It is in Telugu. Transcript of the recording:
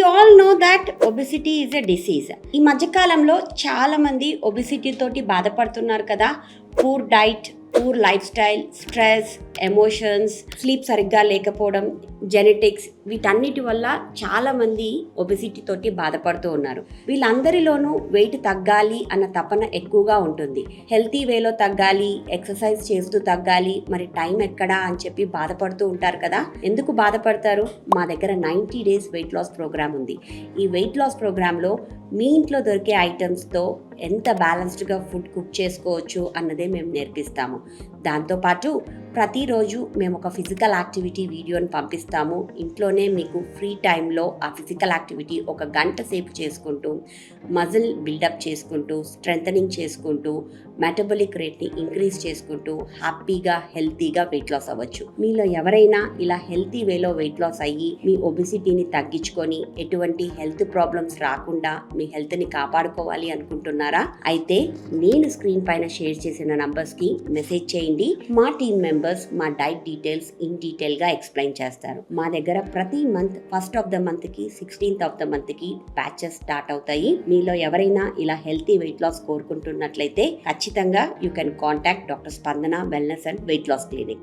All know that obesity is a disease. ఈ మధ్యకాలంలో చాలా మంది ఒబెసిటీ తోటి బాధపడుతున్నారు కదా. Poor diet, poor life style, stress, emotions, sleep సరిగ్గా లేకపోవడం, జెనెటిక్స్, వీటన్నిటి వల్ల చాలా మంది ఒబెసిటీ తోటి బాధపడుతూ ఉన్నారు. వీళ్ళందరిలోనూ వెయిట్ తగ్గాలి అన్న తపన ఎక్కువగా ఉంటుంది. హెల్తీ వేలో తగ్గాలి, ఎక్సర్సైజ్ చేస్తూ తగ్గాలి, మరి టైం ఎక్కడా అని చెప్పి బాధపడుతూ ఉంటారు కదా. ఎందుకు బాధపడతారు? మా దగ్గర 90 days వెయిట్ లాస్ ప్రోగ్రామ్ ఉంది. ఈ వెయిట్ లాస్ ప్రోగ్రాంలో మీ ఇంట్లో దొరికే ఐటమ్స్తో ఎంత బ్యాలెన్స్డ్గా ఫుడ్ కుక్ చేసుకోవచ్చు అన్నదే మేము నేర్పిస్తాము. దాంతోపాటు ప్రతిరోజు మేము ఒక ఫిజికల్ యాక్టివిటీ వీడియోని పంపిస్తాము. ఇంట్లోనే మీకు ఫ్రీ టైంలో ఆ ఫిజికల్ యాక్టివిటీ 1 గంట సేపు చేసుకుంటూ మజిల్ బిల్డప్ చేసుకుంటూ, స్ట్రెంథనింగ్ చేసుకుంటూ, మెటబాలిక్ రేట్ని ఇంక్రీజ్ చేసుకుంటూ హ్యాపీగా హెల్తీగా వెయిట్ లాస్ అవ్వచ్చు. మీలో ఎవరైనా ఇలా హెల్తీ వేలో వెయిట్ లాస్ అయ్యి మీ ఒబెసిటీని తగ్గించుకొని ఎటువంటి హెల్త్ ప్రాబ్లమ్స్ రాకుండా మీ హెల్త్ని కాపాడుకోవాలి అనుకుంటున్నారా? అయితే నేను స్క్రీన్ పైన షేర్ చేసిన నంబర్స్కి మెసేజ్ చేయండి. మా టీమ్ మెంబర్స్ మా డైట్ డీటెయిల్స్ ఇన్ డీటెయిల్గా ఎక్స్ప్లెయిన్ చేస్తారు. మా దగ్గర ప్రతి మంత్ 1st of the monthకి 16th of the monthకి బ్యాచెస్ స్టార్ట్ అవుతాయి. మీలో ఎవరైనా ఇలా హెల్తీ వెయిట్ లాస్ కోరుకుంటున్నట్లయితే ఖచ్చితంగా you can contact doctor Spandana wellness and weight loss clinic.